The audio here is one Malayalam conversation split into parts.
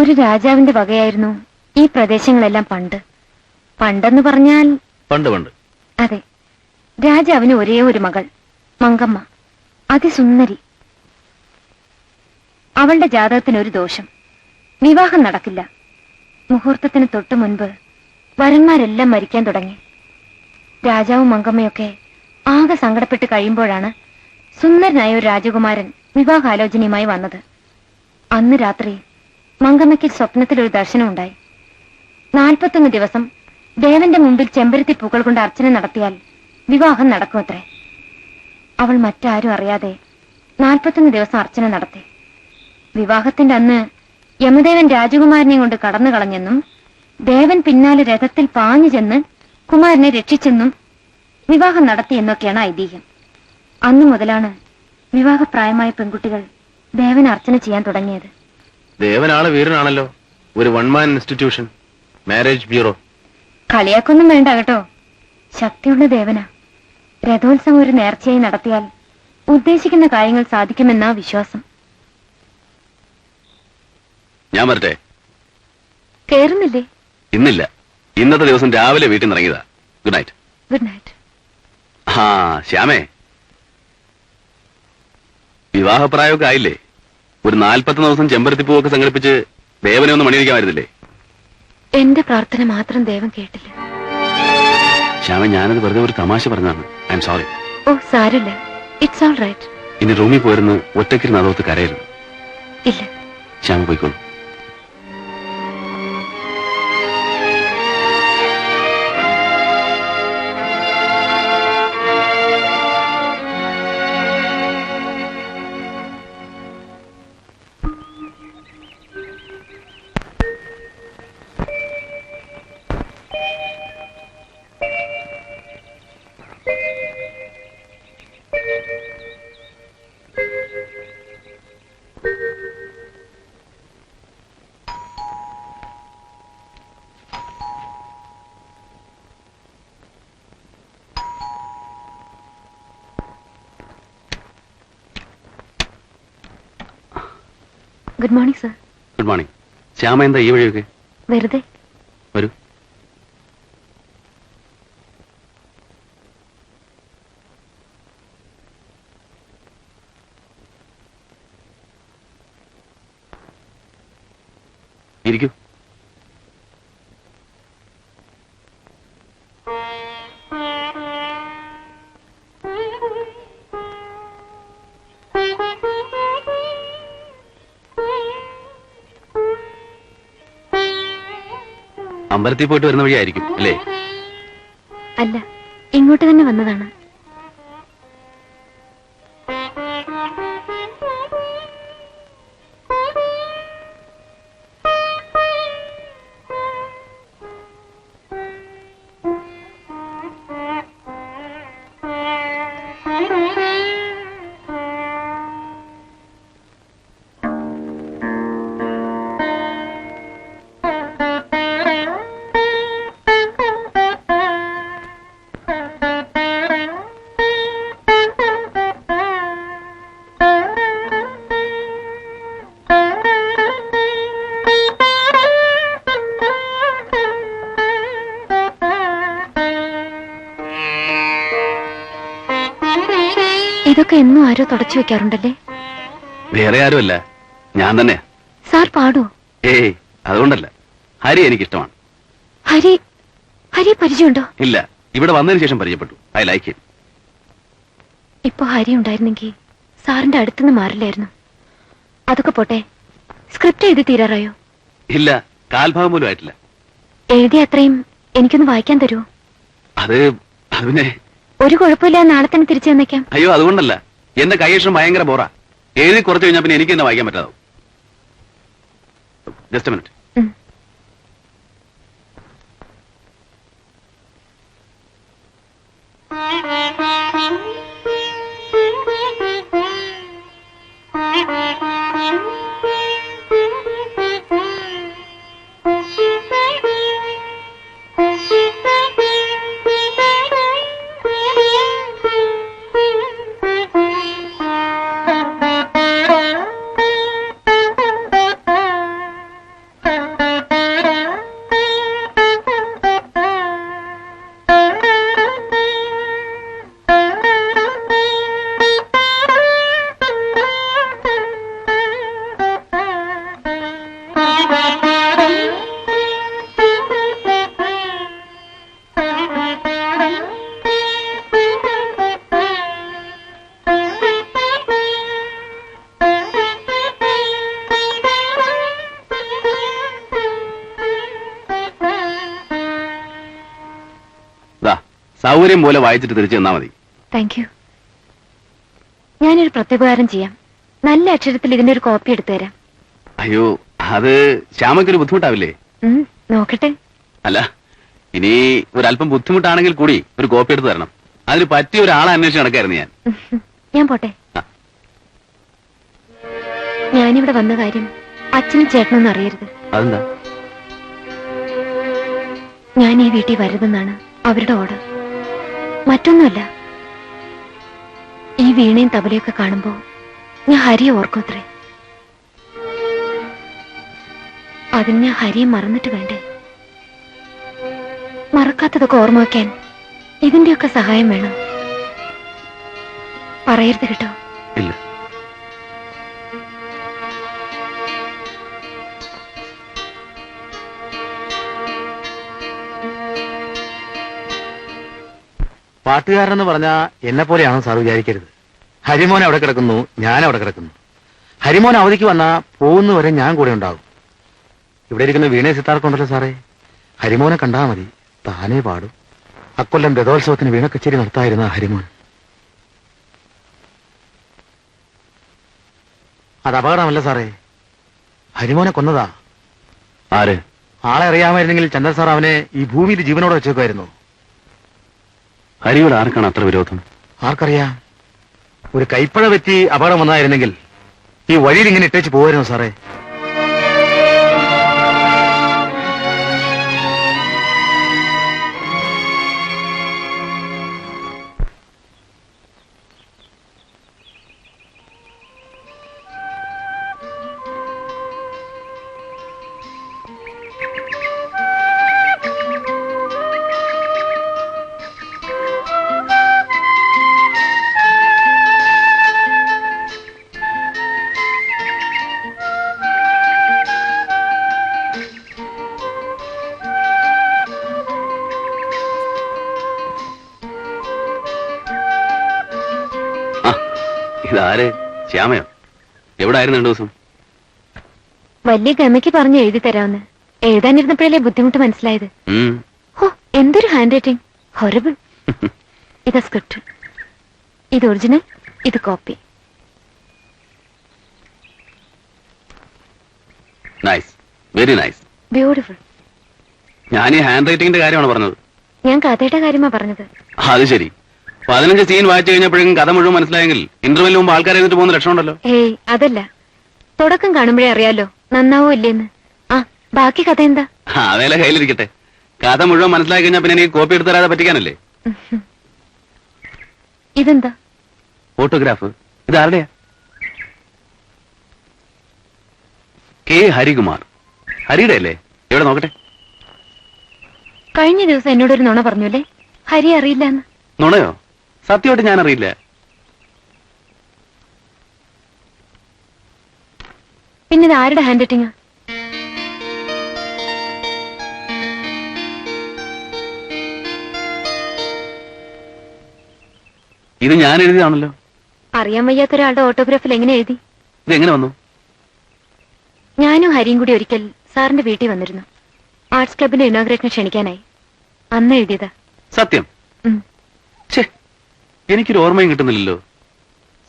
ഒരു രാജാവിന്റെ വകയായിരുന്നു ഈ പ്രദേശങ്ങളെല്ലാം പണ്ട്. പണ്ടെന്ന് പറഞ്ഞാൽ പണ്ട്. അതെ. രാജാവിന് ഒരേ ഒരു മകൾ, മങ്കമ്മ, അതിസുന്ദരി. അവളുടെ ജാതകത്തിനൊരു ദോഷം, വിവാഹം നടക്കില്ല. മുഹൂർത്തത്തിന് തൊട്ടു മുൻപ് വരന്മാരെല്ലാം മരിക്കാൻ തുടങ്ങി. രാജാവും മങ്കമ്മയൊക്കെ ആകെ സങ്കടപ്പെട്ട് കഴിയുമ്പോഴാണ് സുന്ദരനായ ഒരു രാജകുമാരൻ വിവാഹാലോചനയുമായി വന്നത്. അന്ന് രാത്രി മങ്കമ്മയ്ക്ക് സ്വപ്നത്തിലൊരു ദർശനം ഉണ്ടായി. 41 ദിവസം ദേവന്റെ മുമ്പിൽ ചെമ്പരത്തി പൂക്കൾ കൊണ്ട് അർച്ചന നടത്തിയാൽ വിവാഹം നടക്കുമത്രേ. അവൾ മറ്റാരും അറിയാതെ 41 ദിവസം അർച്ചന നടത്തി. വിവാഹത്തിന്റെ അന്ന് യമദേവൻ രാജകുമാരനെ കൊണ്ട് കടന്നു കളഞ്ഞെന്നും ദേവൻ പിന്നാലെ രഥത്തിൽ പാഞ്ഞു ചെന്ന് കുമാരനെ രക്ഷിച്ചെന്നും വിവാഹം നടത്തിയെന്നൊക്കെയാണ് ഐതിഹ്യം. അന്നു മുതലാണ് വിവാഹപ്രായമായ പെൺകുട്ടികൾ ദേവൻ അർച്ചന ചെയ്യാൻ തുടങ്ങിയത്. ദേവനാള് വീരനാണല്ലോ. ഒരു വൺമാൻ ഇൻസ്റ്റിറ്റ്യൂഷൻ, മാരേജ് ബ്യൂറോ. കളിയാക്കൊന്നും വേണ്ട കേട്ടോ. ശക്തിയുള്ള ദേവനാ. രഥോത്സവം ഒരു നേർച്ചയായി നടത്തിയാൽ ഉദ്ദേശിക്കുന്ന കാര്യങ്ങൾ സാധിക്കുമെന്നാ വിശ്വാസം. ഞാൻ വരട്ടെ? കേറുന്നില്ലേ? ഇന്നില്ല, ഇന്നത്തെ ദിവസം രാവിലെ വീട്ടിൽ നിന്ന് ഇറങ്ങിയതാ. Good night. Good night. ആ ശ്യാമേ, വിവാഹപ്രായമൊക്കെ ആയില്ലേ? ഒരു 41 ദിവസം ചെമ്പരത്തിപ്പൂവൊക്കെ സംഘടിപ്പിച്ച് ദേവനെ ഒന്ന് മണിയിക്കാമായിരുന്നില്ലേ? എന്റെ പ്രാർത്ഥന മാത്രം ദേവൻ കേട്ടില്ല. ശ്യാമ, ഞാനത് വെറുതെ ഒരു തമാശ പറഞ്ഞാണ്. I am sorry. ഓ സാരമില്ല, ഇറ്റ്സ് ഓൾ റൈറ്റ്. ഇനി റൂമിൽ പോയിരുന്ന് ഒറ്റയ്ക്കിരുന്ന് അതോത്ത് കരയരുത്. ഇല്ല. ശ്യാമ പോയിക്കോളൂ. Good morning sir. Good morning. Shyama എന്താ ഈ വഴിയൊക്കെ? വെറുതെ. വരൂ. ഇരിക്കൂ. അമ്പലത്തിൽ പോയിട്ട് വരുന്ന വഴിയായിരിക്കും അല്ലേ? അല്ല, ഇങ്ങോട്ട് തന്നെ വന്നതാണ്. ഇതൊക്കെ എന്നും ആരോ തുടച്ചു വെക്കാറുണ്ടല്ലേ? വേറെ ആരുമല്ല, ഞാൻ തന്നെ. സാർ പാടോ? ഏയ്, അതുകൊണ്ടല്ല. ഹരി എനിക്കിഷ്ടമാണ്. ഹരി പരിചയമുണ്ടോ? ഇല്ല, ഇവിടെ വന്നതിന് ശേഷം പരിചയപ്പെട്ടു. I like him. ഇപ്പൊ ഹരി ഉണ്ടായിരുന്നെങ്കിൽ സാറിന്റെ അടുത്തുനിന്ന് മാറില്ലായിരുന്നു. അതൊക്കെ പോട്ടെ, സ്ക്രിപ്റ്റ് എഴുതി തീരാറായോ? ഇല്ല, കാൽഭാഗം പോലും ആയിട്ടില്ല. എഴുതിയ അത്രയും എനിക്കൊന്ന് വായിക്കാൻ തരുമോ? അത് പിന്നെ ഒരു കുഴപ്പമില്ല, നാളെ തന്നെ തിരിച്ചു തന്നേക്കാം. അയ്യോ, അതുകൊണ്ടല്ല. എന്റെ കൈയക്ഷരം ഭയങ്കര ബോറാ. എഴുതി കുറച്ച് കഴിഞ്ഞാൽ പിന്നെ എനിക്ക് തന്നെ വായിക്കാൻ പറ്റാതാവും. Just minute. സൗകര്യം പോലെ വായിച്ചിട്ട് തിരിച്ചു തന്നാ മതി. Thank you. ഞാനൊരു പ്രത്യുപകാരം ചെയ്യാം. നല്ല അക്ഷരത്തിൽ ഇതിന്റെ ഒരു കോപ്പി എടുത്തു തരാം. അയ്യോ, അത് ശ്യാമയ്ക്കൊരു ബുദ്ധിമുട്ടാവില്ലേ? നോക്കട്ടെ. അല്ല, ഇനി ഒരല്പം ബുദ്ധിമുട്ടാണെങ്കിൽ കൂടി ഒരു കോപ്പി എടുത്ത് തരണം. അതിന് പറ്റിയ ഒരാളെ അന്വേഷിച്ച് നടക്കായിരുന്നു ഞാൻ. ഞാൻ പോട്ടെ. ഞാനിവിടെ വന്ന കാര്യം അച്ഛനും ചേട്ടനൊന്നും അറിയരുത്. അതെന്താ? ഞാൻ ഈ വീട്ടിൽ വരുതെന്നാണ് അവരുടെ ഓർഡർ. മറ്റൊന്നുമല്ല, ഈ വീണയും തബലയൊക്കെ കാണുമ്പോ ഞാൻ ഹരിയെ ഓർക്കത്രേ. അതിന് ഞാൻ ഹരിയെ മറന്നിട്ട് വേണ്ടേ? മറക്കാത്തതൊക്കെ ഓർമ്മ വയ്ക്കാൻ ഇതിന്റെയൊക്കെ സഹായം വേണം. പറയരുത് കേട്ടോ. ഇല്ല. പാട്ടുകാരനെന്ന് പറഞ്ഞാ എന്നെ പോലെയാണോ സാർ വിചാരിക്കരുത്. ഹരിമോൻ അവിടെ കിടക്കുന്നു, ഞാൻ അവിടെ കിടക്കുന്നു. ഹരിമോൻ അവധിക്ക് വന്നാ പോകുന്നവരെ ഞാൻ കൂടെ ഉണ്ടാകും. ഇവിടെ ഇരിക്കുന്ന വീണേ സിത്താർക്കുണ്ടല്ലോ സാറേ, ഹരിമോനെ കണ്ടാ മതി, താനേ പാടും. അക്കൊല്ലം രഥോത്സവത്തിന് വീണ കച്ചേരി നടത്തായിരുന്ന ഹരിമോൻ. അത് അപകടമല്ല സാറേ, ഹരിമോനെ കൊന്നതാ. ആര്? ആളെ അറിയാമായിരുന്നെങ്കിൽ ചന്ദ്ര സാർ അവനെ ഈ ഭൂമിയിൽ ജീവനോടെ വെച്ചേക്കുമായിരുന്നു. ഹരിയോട് ആർക്കാണ് അത്ര വിരോധം? ആർക്കറിയാം. ഒരു കൈപ്പഴ പറ്റി അപകടം വന്നായിരുന്നെങ്കിൽ ഈ വഴിയിൽ ഇങ്ങനെ ഇട്ടേച്ച് പോവായിരുന്നു സാറേ. ഇതാര്? ശ്യാമയോ? എവിടായിരുന്നു 2 ദിവസം? വലിയ ഗമയ്ക്ക് പറഞ്ഞ് എഴുതി തരാമെന്ന്. എഴുതാനിരുന്നപ്പോഴല്ലേ ബുദ്ധിമുട്ട് മനസ്സിലായത്. ഓ, എന്തൊരു ഹാൻഡ് റൈറ്റിംഗ്! ഹൊറബിൾ. ഇതാ സ്ക്രിപ്റ്റ്, ഇത് ഒറിജിനൽ, ഇത് copy. Nice, very nice, beautiful. ഞാൻ ഈ ഹാൻഡ് റൈറ്റിംഗിന്റെ കാര്യമാണ് പറഞ്ഞത്. ഞാൻ കഥയുടെ കാര്യമാ പറഞ്ഞത്. അത് ശരി. 15 സീൻ വായിച്ചു കഴിഞ്ഞപ്പോഴേക്കും കഥ മുഴുവൻ മനസ്സിലായെങ്കിൽ ഇന്റർവെല്ലിന് മുമ്പ് ആൾക്കാരെ എഴുതിട്ട് പോകുന്ന ലക്ഷണമുണ്ടല്ലോ. ഏയ്, അതല്ല. തുടക്കം കാണുമ്പോഴേ അറിയാലോ നന്നാവോ ഇല്ലേന്ന്. ആ, ബാക്കി കഥ എന്താ? അതേലെ കയ്യിലിരിക്കട്ടെ. കഥ മുഴുവൻ മനസ്സിലാക്കി കഴിഞ്ഞാൽ പിന്നെ എനിക്ക് കോപ്പി എടുത്ത് തരാതെ പറ്റിക്കാനല്ലേ. ഇതെന്താ? ഫോട്ടോഗ്രാഫ്. ഇത് ആരുടെയാ? കെ ഹരികുമാർ. ഹരിയുടെ അല്ലേ? എവിടെ നോക്കട്ടെ. കഴിഞ്ഞ ദിവസം എന്നോടൊരു നുണ പറഞ്ഞല്ലേ, ഹരി അറിയില്ല എന്ന്. നുണയോ? സത്യമായിട്ട് ഞാൻ അറിയില്ല. പിന്നെ ഇത് ആരുടെ ഹാൻഡ് റൈറ്റിംഗാ? ഇത് ഞാൻ എഴുതിയതാണല്ലോ. അറിയാൻ വയ്യാത്ത ഒരാളുടെ ഓട്ടോഗ്രാഫിൽ എങ്ങനെ എഴുതി? ഇത് എങ്ങനെ വന്നു? ഞാനും ഹരിയും കൂടി ഒരിക്കൽ സാറിന്റെ വീട്ടിൽ വന്നിരുന്നു. ആർട്സ് ക്ലബിന്റെ ഇനോഗ്രേഷന് ക്ഷണിക്കാനായി. അന്ന് എഴുതിയതാ. സത്യം? എനിക്കൊരു ഓർമ്മയും കിട്ടുന്നില്ലല്ലോ.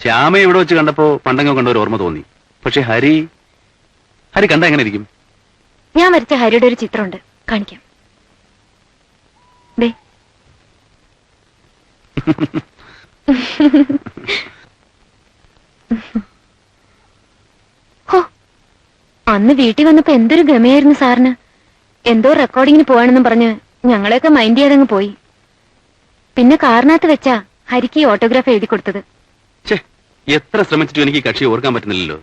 ശ്യാമയെ ഇവിടെ വെച്ച് കണ്ടപ്പോ പണ്ടെങ്കിലും കണ്ട ഒരു ഓർമ്മ തോന്നി. പക്ഷെ ഹരി കണ്ട എങ്ങനെ ഇരിക്കും? ഞാൻ വരച്ച ഹരിയുടെ ഒരു ചിത്രമുണ്ട്, കാണിക്കാം. ദേ. ഹോ, അന്ന് വീട്ടിൽ വന്നപ്പോ എന്തൊരു ഗമയായിരുന്നു സാറിന്. എന്തോ റെക്കോർഡിങ്ങിന് പോവാണെന്നും പറഞ്ഞ് ഞങ്ങളെയൊക്കെ മൈൻഡ് ചെയ്തങ്ങ് പോയി. പിന്നെ കാറിനകത്ത് വെച്ചാ ഹരിക്ക് ഓട്ടോഗ്രാഫ് എഴുതി കൊടുത്തത്. എത്ര ശ്രമിച്ചിട്ടും എനിക്ക് കക്ഷി ഓർക്കാൻ പറ്റുന്നില്ലല്ലോ.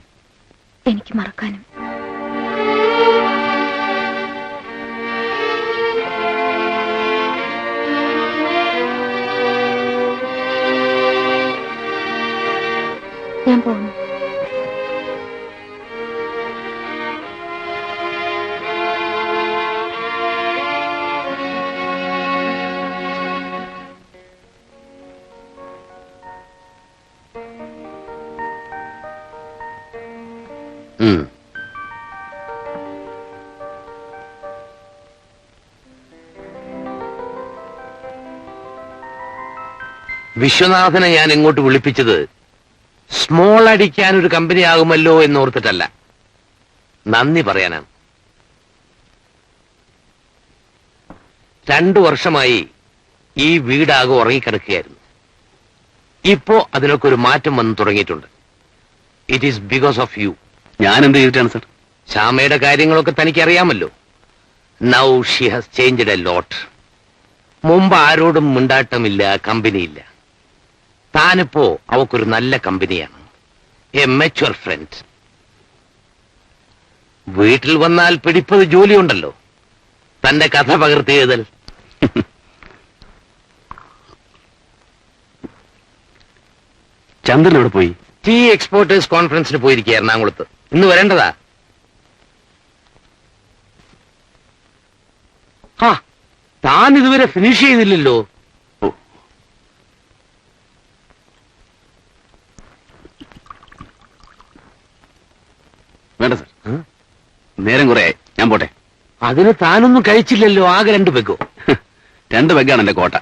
എനിക്ക് മറക്കാനും. ഞാൻ പോകുന്നു. വിശ്വനാഥനെ ഞാൻ ഇങ്ങോട്ട് വിളിപ്പിച്ചത് സ്മോൾ അടിക്കാൻ ഒരു കമ്പനി ആകുമല്ലോ എന്നോർത്തിട്ടല്ല, നന്ദി പറയാനാണ്. 2 വർഷമായി ഈ വീടാകെ ഉറങ്ങിക്കിടക്കുകയായിരുന്നു. ഇപ്പോ അതിനൊക്കെ ഒരു മാറ്റം വന്നു തുടങ്ങിയിട്ടുണ്ട്. It is because of you. ഞാൻ എന്ത് ചെയ്തിട്ടാണ് സർ? ശ്യാമയുടെ കാര്യങ്ങളൊക്കെ തനിക്കറിയാമല്ലോ. Now she has changed a lot. മുമ്പ് ആരോടും മിണ്ടാട്ടമില്ല, കമ്പനിയില്ല. താനിപ്പോ അവക്കൊരു നല്ല കമ്പനിയാണ്, എ മെച്വർ ഫ്രണ്ട്. വീട്ടിൽ വന്നാൽ പിടിപ്പത് ജോലിയുണ്ടല്ലോ, തന്റെ കഥ പകർത്തിയതിൽ. ചന്ദ്രൻ എവിടെ പോയി? ടീ എക്സ്പോർട്ടേഴ്സ് കോൺഫറൻസിന് പോയിരിക്കുക എറണാകുളത്ത്. ഇന്ന് വരേണ്ടതാ. ആ, താൻ ഇതുവരെ ഫിനിഷ് ചെയ്തില്ലല്ലോ. ഓ, വേണ്ട സർ, നേരം കുറേ, ഞാൻ പോട്ടെ. അതിന് താനൊന്നും കഴിച്ചില്ലല്ലോ, ആകെ 2 പെഗോ. 2 പെഗ്ഗാണ് എന്റെ കോട്ട.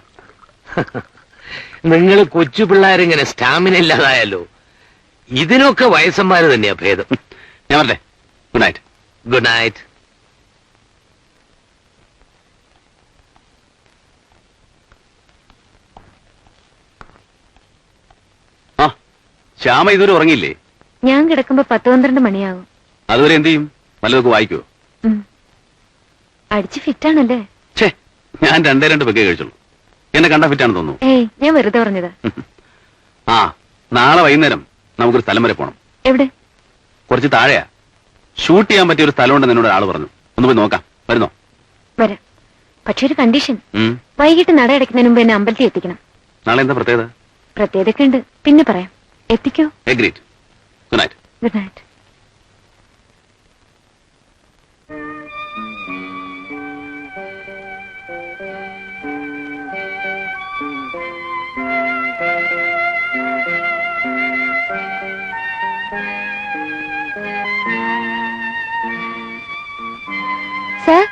നിങ്ങൾ കൊച്ചു പിള്ളേരിങ്ങനെ സ്റ്റാമിന ഇല്ലാതായല്ലോ. ഇതിനൊക്കെ വയസ്സന്മാര് തന്നെയാ ഭേദം. ഞാൻ വരട്ടെ. Good night. Good night. ആ, ശ്യാമ ഇതുവരെ ഉറങ്ങിയില്ലേ? ഞാൻ കിടക്കുമ്പോ 10-12 മണിയാകും. അതുവരെ എന്ത് ചെയ്യും? വല്ലതൊക്കെ വായിക്കുവോ? അടിച്ച് ഫിറ്റാണല്ലേ? ഛേ, ഞാൻ 2 പെഗ്ഗേ കഴിച്ചുള്ളൂ. എന്നെ കണ്ടാ ഫിറ്റാണെന്ന് തോന്നുന്നു. ഏയ്, ഞാൻ വെറുതെ പറഞ്ഞത്. ആ, നാളെ വൈകുന്നേരം നമുക്കൊരു സ്ഥലം വരെ പോണം. എവിടെ? കുറച്ച് താഴെയാ. ഷൂട്ട് ചെയ്യാൻ പറ്റിയ ഒരു സ്ഥലമുണ്ടെന്ന് എന്നോട് ആള് പറഞ്ഞു. ഒന്ന് പോയി നോക്കാം. വരുന്നോ? വരാം. പക്ഷെ ഒരു കണ്ടീഷൻ. ഉം. വൈകിട്ട് നട അടയ്ക്കുന്നതിന് മുമ്പ് എന്നെ അമ്പലത്തിൽ എത്തിക്കണം. നാളെ എന്താ പ്രത്യേകത? പ്രത്യേകതയൊക്കെ ഉണ്ട്, പിന്നെ പറയാം. എത്തിക്കോ? Agreed. Good night. Good night. Sir,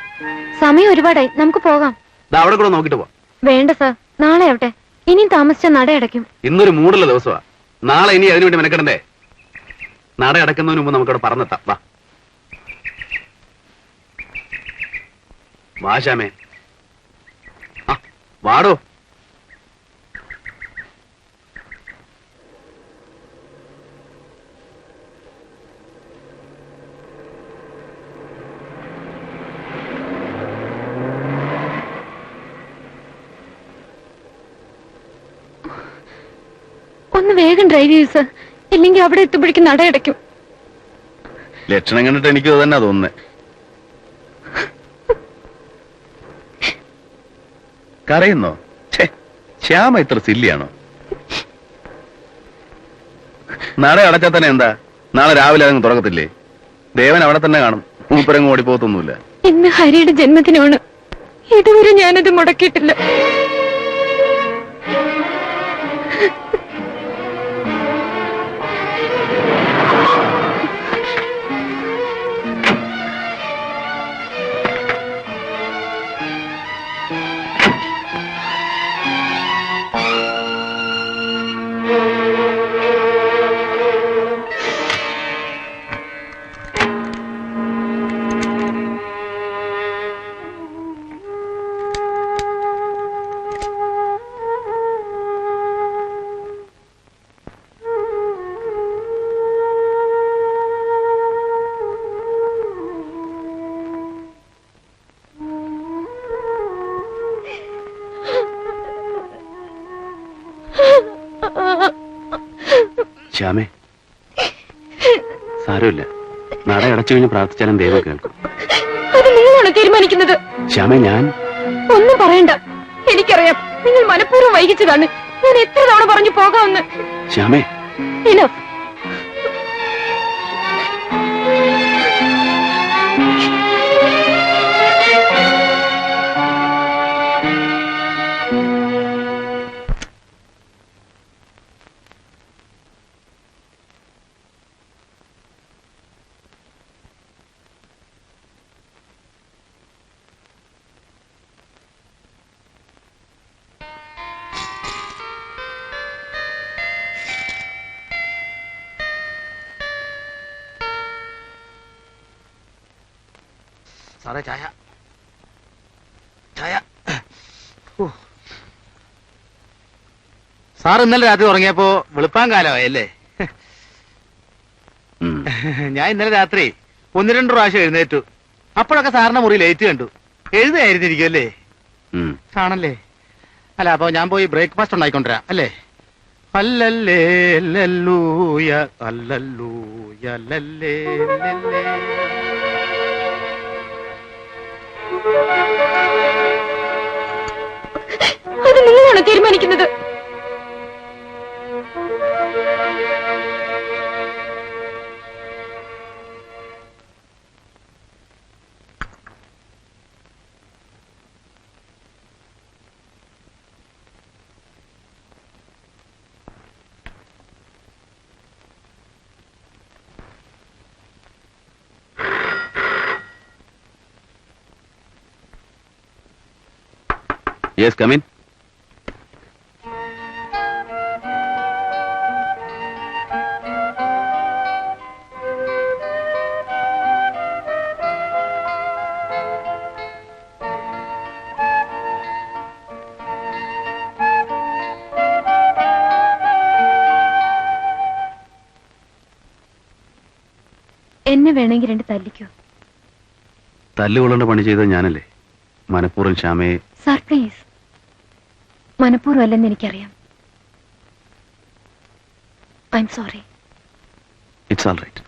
സമയം ഒരുപാടായി, നമുക്ക് പോകാം. അവിടെ കൂടെ നോക്കിട്ട് പോവാം. വേണ്ട സാർ, നാളെ ആവട്ടെ. ഇനിയും താമസിച്ച നട അടയ്ക്കും. ഇന്നൊരു മൂടുള്ള ദിവസമാ. നാളെ ഇനി അതിനുവേണ്ടി മെനക്കെടണ്ടേ? നട അടക്കുന്നതിന് മുമ്പ് നമുക്കവിടെ പറഞ്ഞെത്താം. വാ വാ ശ്യാമേ. ആ, വാടോ. ഒന്ന് വേഗം ഡ്രൈവ് ചെയ്യൂ സർ, ഇല്ലെങ്കിൽ അവിടെ എത്തുമ്പോഴേക്കും നട അടയ്ക്കും. ലക്ഷണം കണ്ടിട്ട് എനിക്ക് തന്നെ തോന്നുന്നേ. കരയുന്നോ? ഛേ, ശ്യാമ ഇത്ര സില്ലിയാണോ? നട അടച്ചാൽ തന്നെ എന്താ? നാളെ രാവിലെ അതങ്ങ് തുറക്കത്തില്ലേ? ദേവൻ അവിടെ തന്നെ കാണും. മൂപ്പരങ്ങ് ഓടിപ്പോത്തൊന്നുമില്ല. ഇന്ന് ഹരിയുടെ ജന്മദിനമാണ്. ഇതുവരെ ഞാനത് മുടക്കിയിട്ടില്ല. ശ്യാമേ, സാരമില്ല. നട അടച്ചു കഴിഞ്ഞ് പ്രാർത്ഥിച്ചാലും ദൈവം കേൾക്കും. അത് നിങ്ങളാണ് തീരുമാനിക്കുന്നത്. ശ്യാമേ, ഞാൻ ഒന്നും പറയണ്ട. എനിക്കറിയാം, നിങ്ങൾ മനഃപൂർവ്വം വൈകിച്ചതാണ്. ഞാൻ എത്ര തവണ പറഞ്ഞു പോകാമെന്ന്. ശ്യാമേ, ഇനഫ്. സാറേ ചായ ചായ. ഓ. സാർ ഇന്നലെ രാത്രി ഉറങ്ങിയപ്പോ വെളുപ്പാൻ കാലമായി അല്ലേ? ഉം. ഞാൻ ഇന്നലെ രാത്രി 1-2 പ്രാവശ്യം എഴുന്നേറ്റു. അപ്പോഴൊക്കെ സാറിന്റെ മുറി ലേറ്റ് കണ്ടു. എഴുതായിരുന്നിരിക്കും അല്ലേ? ഉം. ആണല്ലേ? അല്ല, അപ്പൊ ഞാൻ പോയി ബ്രേക്ക്ഫാസ്റ്റ് ഉണ്ടായിക്കൊണ്ടിരാം അല്ലേ? അല്ലല്ലേ ലല്ലൂയ അല്ലല്ലൂയ ലല്ലേ ലല്ലേ. അത് നിങ്ങളാണോ തീരുമാനിക്കുന്നത്? Yes, come in. എന്നെ വേണമെങ്കിൽ 2 തല്ലിക്കോ. തല്ലുകൊള്ളേണ്ട പണി ചെയ്തത് ഞാനല്ലേ? മനഃപൂർവ്വം ശ്യാമയെ. സർപ്രൈസ്. മനഃപൂർവ്വം അല്ലെന്ന് എനിക്കറിയാം. I'm sorry. It's all right.